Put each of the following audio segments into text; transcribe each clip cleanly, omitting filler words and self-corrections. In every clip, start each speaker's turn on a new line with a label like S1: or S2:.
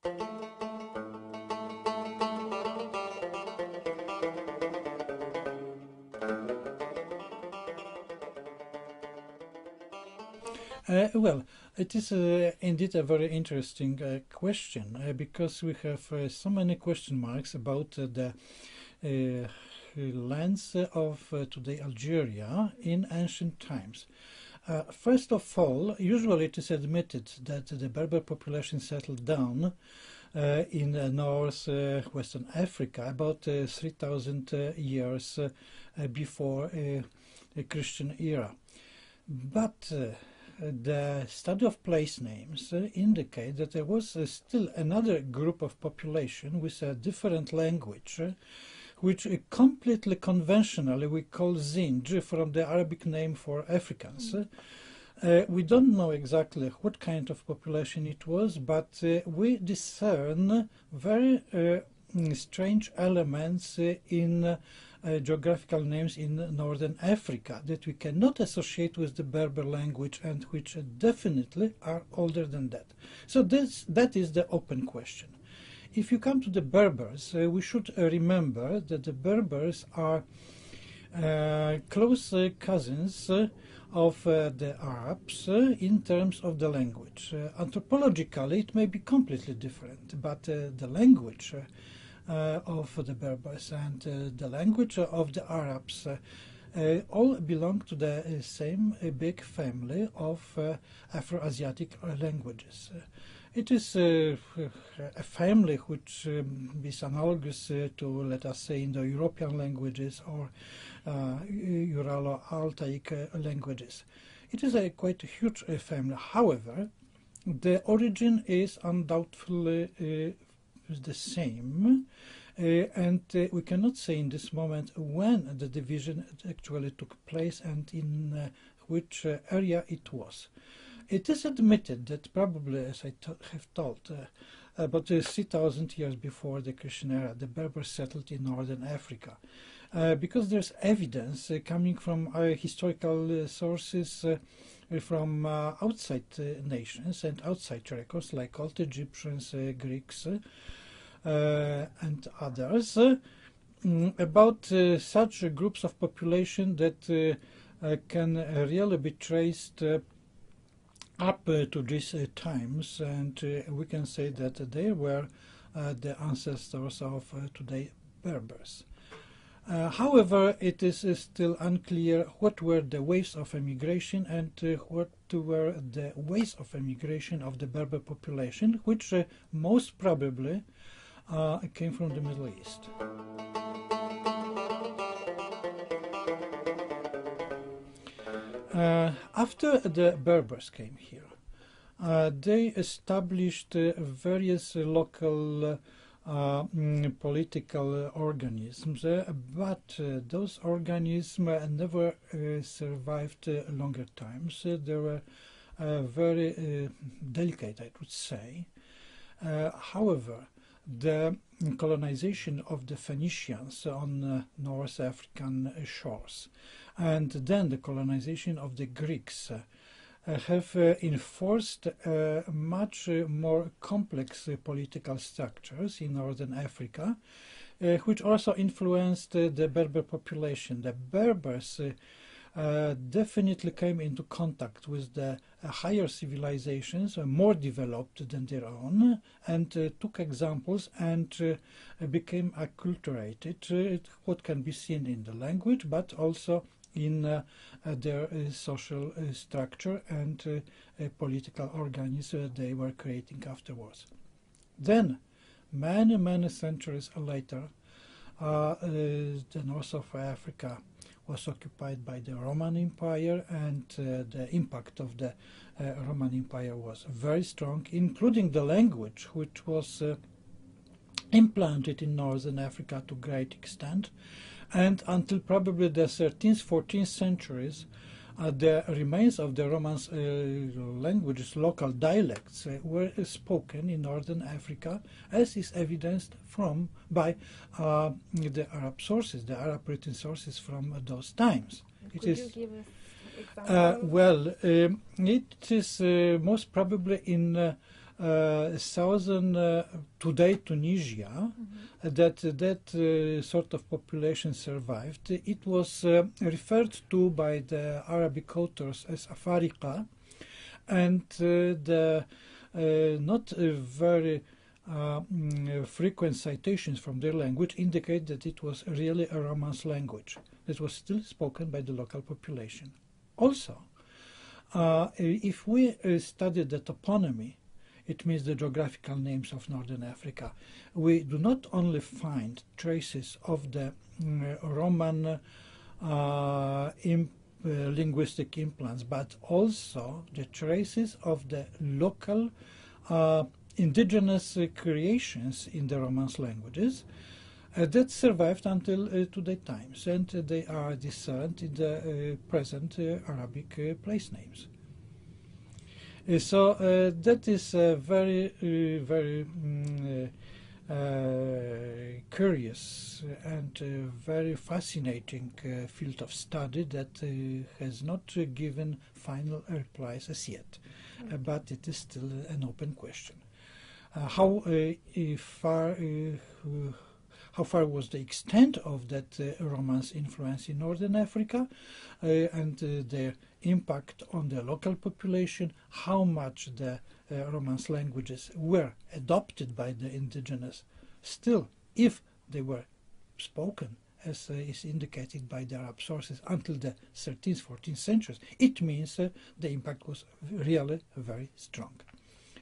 S1: Well, it is indeed a very interesting question because we have so many question marks about the lands of today Algeria in ancient times. First of all, usually it is admitted that the Berber population settled down in north-western Africa about 3,000 years before the Christian era. But the study of place names indicate that there was still another group of population with a different language, which completely conventionally we call Zinj, from the Arabic name for Africans. We don't know exactly what kind of population it was, but we discern very strange elements in geographical names in northern Africa that we cannot associate with the Berber language and which definitely are older than that. So that is the open question. If you come to the Berbers, we should remember that the Berbers are close cousins of the Arabs in terms of the language. Anthropologically, it may be completely different, but the language of the Berbers and the language of the Arabs all belong to the same big family of Afro-Asiatic languages. It is a family which is analogous to, let us say, Indo-European languages or Uralo-Altaic languages. It is a quite huge family. However, the origin is undoubtedly the same, and we cannot say in this moment when the division actually took place and in which area it was. It is admitted that probably, as I have told, about 3,000 years before the Christian era, the Berbers settled in northern Africa, because there's evidence coming from historical sources from outside nations and outside records like old Egyptians, Greeks, and others, about such groups of population that can really be traced up to these times, and we can say that they were the ancestors of today Berbers. However, it is still unclear what were the waves of emigration and what were the ways of emigration of the Berber population, which most probably came from the Middle East. After the Berbers came here, they established various local political organisms, but those organisms never survived longer times. They were very delicate, I would say. However, the colonization of the Phoenicians on North African shores and then the colonization of the Greeks have enforced much more complex political structures in northern Africa, which also influenced the Berber population. The Berbers definitely came into contact with the higher civilizations, more developed than their own, and took examples and became acculturated, what can be seen in the language, but also in their social structure and political organisms they were creating afterwards. Then, many centuries later, the north of Africa was occupied by the Roman Empire, and the impact of the Roman Empire was very strong, including the language, which was implanted in northern Africa to great extent. And until probably the 13th, 14th centuries, the remains of the Roman languages, local dialects, were spoken in northern Africa, as is evidenced by the Arab sources, the Arab written sources from those times.
S2: Could you give us examples?
S1: Well, it is most probably in southern today Tunisia, that sort of population survived. It was referred to by the Arabic authors as Afariqa, and the not very frequent citations from their language indicate that it was really a Romance language that was still spoken by the local population. Also, if we study the toponymy, it means the geographical names of Northern Africa, we do not only find traces of the Roman linguistic implants, but also the traces of the local indigenous creations in the Romance languages that survived until today times, and they are discerned in the present Arabic place names. So that is a very, very curious and very fascinating field of study that has not given final replies as yet, but it is still an open question. How far was the extent of that Romance influence in Northern Africa and their impact on the local population, how much the Romance languages were adopted by the indigenous, still, if they were spoken, as is indicated by the Arab sources, until the 13th, 14th centuries, it means the impact was really very strong.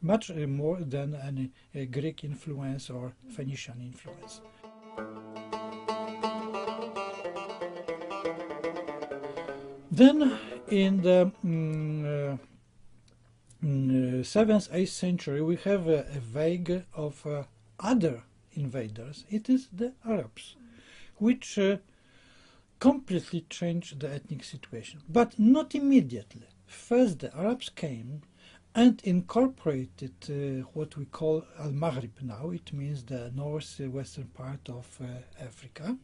S1: Much more than any Greek influence or Phoenician influence. Then, in the 7th, 8th century, we have a vague of other invaders. It is the Arabs, which completely changed the ethnic situation, but not immediately. First, the Arabs came and incorporated what we call Al-Maghrib now, it means the northwestern part of Africa,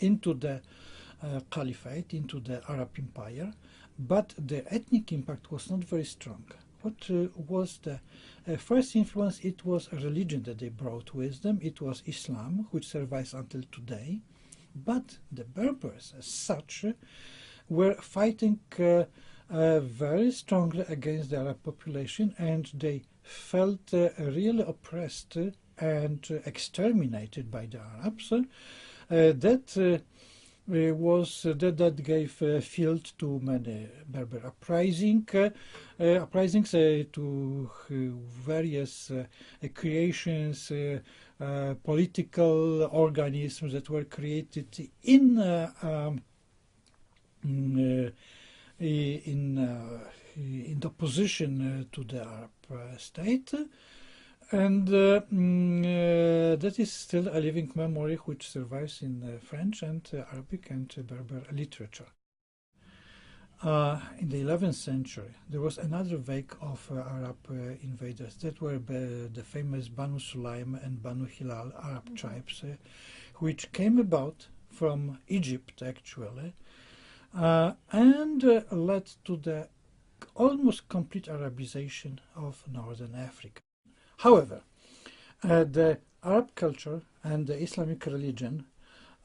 S1: into the Caliphate, into the Arab Empire, but the ethnic impact was not very strong. What was the first influence? It was a religion that they brought with them. It was Islam, which survives until today, but the Berbers as such were fighting very strongly against the Arab population, and they felt really oppressed and exterminated by the Arabs. That gave field to many Berber uprisings, to various creations, political organisms that were created in opposition to the Arab state, and that is still a living memory which survives in French and Arabic and Berber literature. In the 11th century, there was another wave of Arab invaders that were the famous Banu Sulaim and Banu Hilal Arab tribes, which came about from Egypt actually, and led to the almost complete Arabization of Northern Africa. However, the Arab culture and the Islamic religion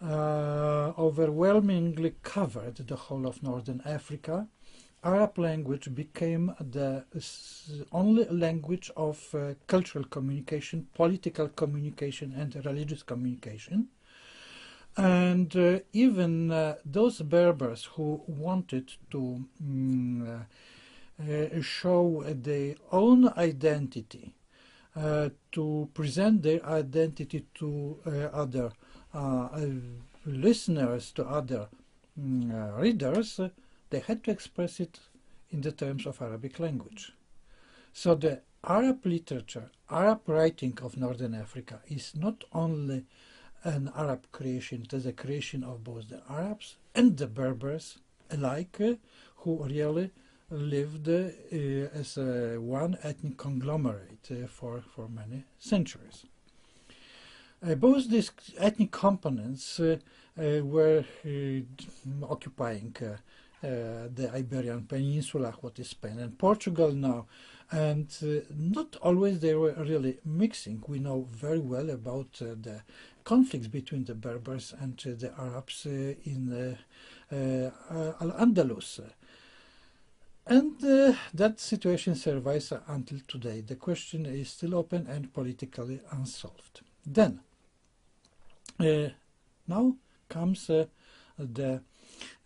S1: overwhelmingly covered the whole of Northern Africa. Arab language became the only language of cultural communication, political communication, and religious communication. And even those Berbers who wanted to show their own identity, to present their identity to other listeners, to other readers, they had to express it in the terms of Arabic language. So the Arab literature, Arab writing of Northern Africa is not only an Arab creation, it is a creation of both the Arabs and the Berbers alike, who really lived as one ethnic conglomerate for many centuries. Both these ethnic components were occupying the Iberian Peninsula, what is Spain and Portugal now. And not always they were really mixing. We know very well about the conflicts between the Berbers and the Arabs in Al-Andalus. And that situation survives until today. The question is still open and politically unsolved. Then, now comes the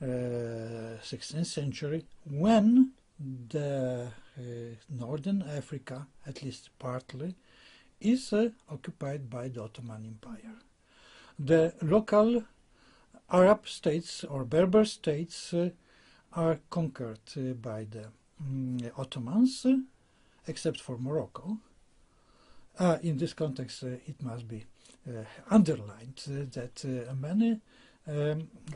S1: 16th century, when the northern Africa, at least partly, is occupied by the Ottoman Empire. The local Arab states or Berber states are conquered by the Ottomans, except for Morocco. In this context, it must be underlined that many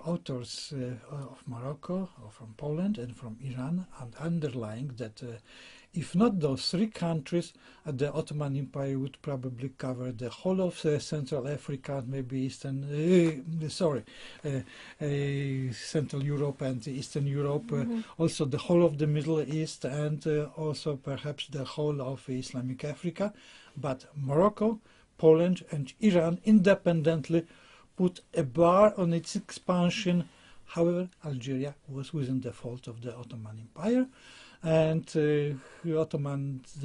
S1: authors of Morocco or from Poland and from Iran are underlying that if not those three countries, the Ottoman Empire would probably cover the whole of Central Africa, maybe Central Europe and Eastern Europe, also the whole of the Middle East, and also perhaps the whole of Islamic Africa. But Morocco, Poland and Iran independently put a bar on its expansion. However, Algeria was within the fold of the Ottoman Empire, and the Ottomans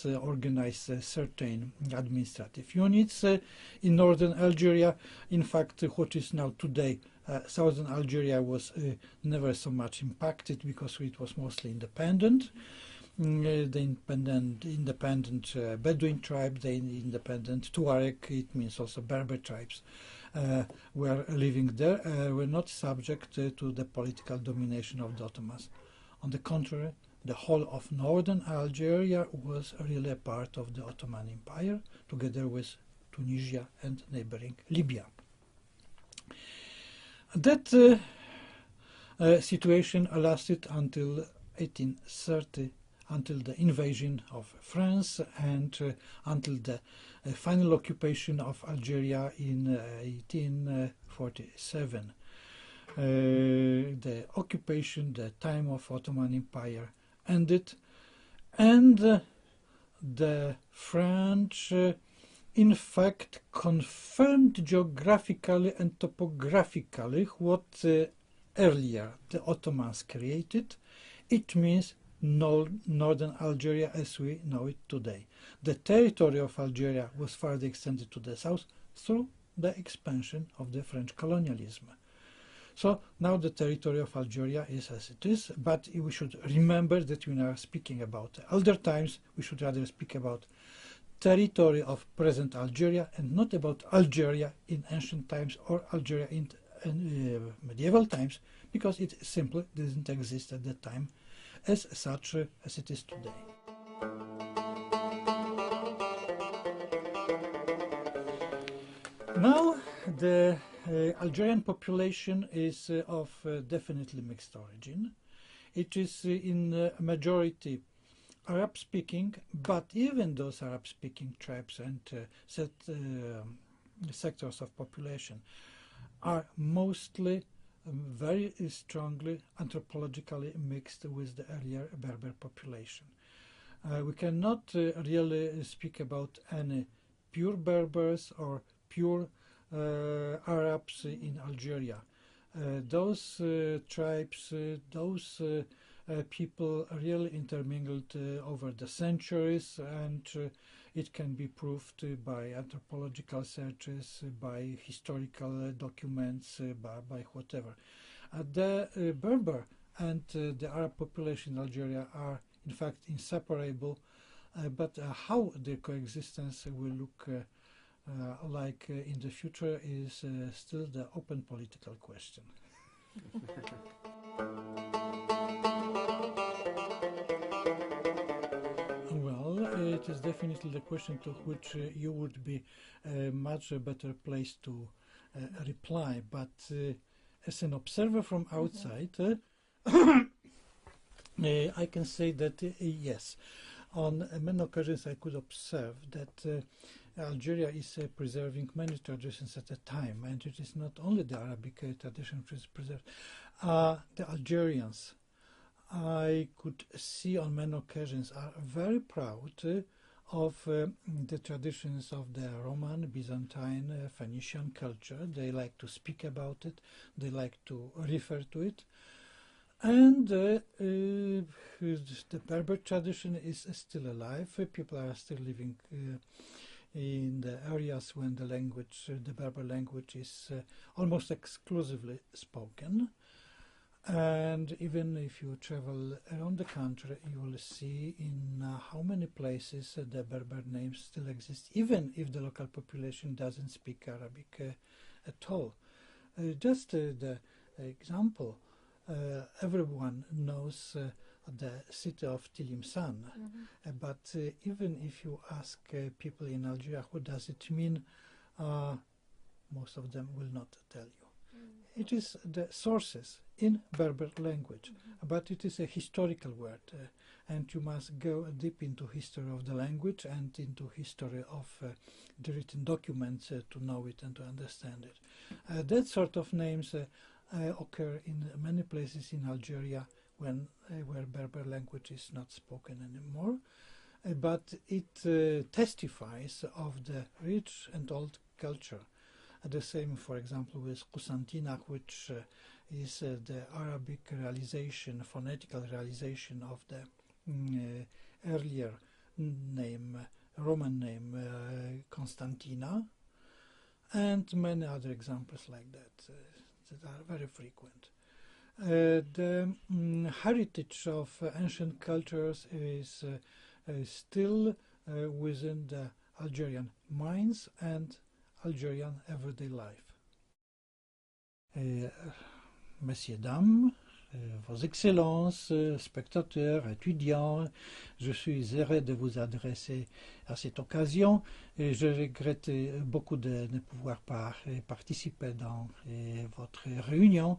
S1: organized certain administrative units in northern Algeria. In fact, what is now today southern Algeria was never so much impacted because it was mostly independent. The independent Bedouin tribe, the independent Tuareg, it means also Berber tribes, were living there, were not subject to the political domination of the Ottomans. On the contrary, the whole of northern Algeria was really a part of the Ottoman Empire, together with Tunisia and neighboring Libya. That situation lasted until 1830, until the invasion of France and until the final occupation of Algeria in 1847. The occupation, the time of Ottoman Empire ended, and the French in fact confirmed geographically and topographically what earlier the Ottomans created. It means northern Algeria as we know it today. The territory of Algeria was further extended to the south through the expansion of the French colonialism. So now the territory of Algeria is as it is, but we should remember that when we are speaking about elder times, we should rather speak about territory of present Algeria and not about Algeria in ancient times or Algeria in medieval times, because it simply didn't exist at that time as such as it is today. Now the Algerian population is of definitely mixed origin. It is in a majority Arab-speaking, but even those Arab-speaking tribes and sectors of population are mostly very strongly anthropologically mixed with the earlier Berber population. We cannot really speak about any pure Berbers or pure Arabs in Algeria. Those tribes, those people really intermingled over the centuries, and it can be proved by anthropological searches, by historical documents, by whatever. The Berber and the Arab population in Algeria are in fact inseparable, but how their coexistence will look like in the future is still the open political question. Well, it is definitely the question to which you would be much better placed to reply, but as an observer from outside, I can say that yes, on many occasions I could observe that Algeria is preserving many traditions at a time, and it is not only the Arabic tradition which is preserved. The Algerians, I could see on many occasions, are very proud of the traditions of the Roman, Byzantine, Phoenician culture. They like to speak about it, they like to refer to it. And the Berber tradition is still alive. People are still living in the areas when the language, the Berber language, is almost exclusively spoken. And even if you travel around the country, you will see in how many places the Berber names still exist, even if the local population doesn't speak Arabic at all. Just the example, everyone knows the city of Tilimsan, but even if you ask people in Algeria what does it mean, most of them will not tell you. It is the sources in Berber language, but it is a historical word, and you must go deep into history of the language and into history of the written documents to know it and to understand it. That sort of names occur in many places in Algeria where Berber language is not spoken anymore, but it testifies of the rich and old culture. The same, for example, with Qusantina, which is the Arabic realization, phonetical realization of the earlier name, Roman name, Constantina, and many other examples like that that are very frequent. The heritage of ancient cultures is still within the Algerian minds and Algerian everyday life. Messieurs, dames, vos excellences, spectateurs, étudiants, je suis heureux de vous adresser à cette occasion et je regrette beaucoup de ne pouvoir pas participer dans votre réunion,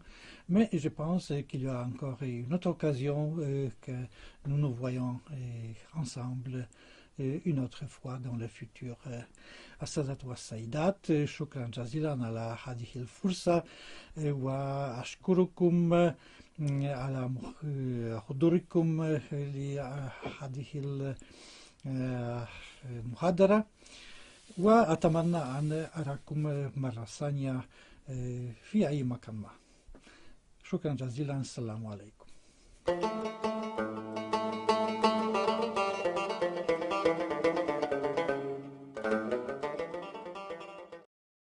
S1: mais je pense qu'il y a encore une autre occasion que nous nous voyons ensemble une autre fois dans le futur. السادة والسيدات، شكرا جزيلا على هذه الفرصة وأشكركم على حضوركم لهذه المحاضرة، وأتمنى أن أراكم مرة ثانية في أي مكان ما. شكرا جزيلا، السلام عليكم.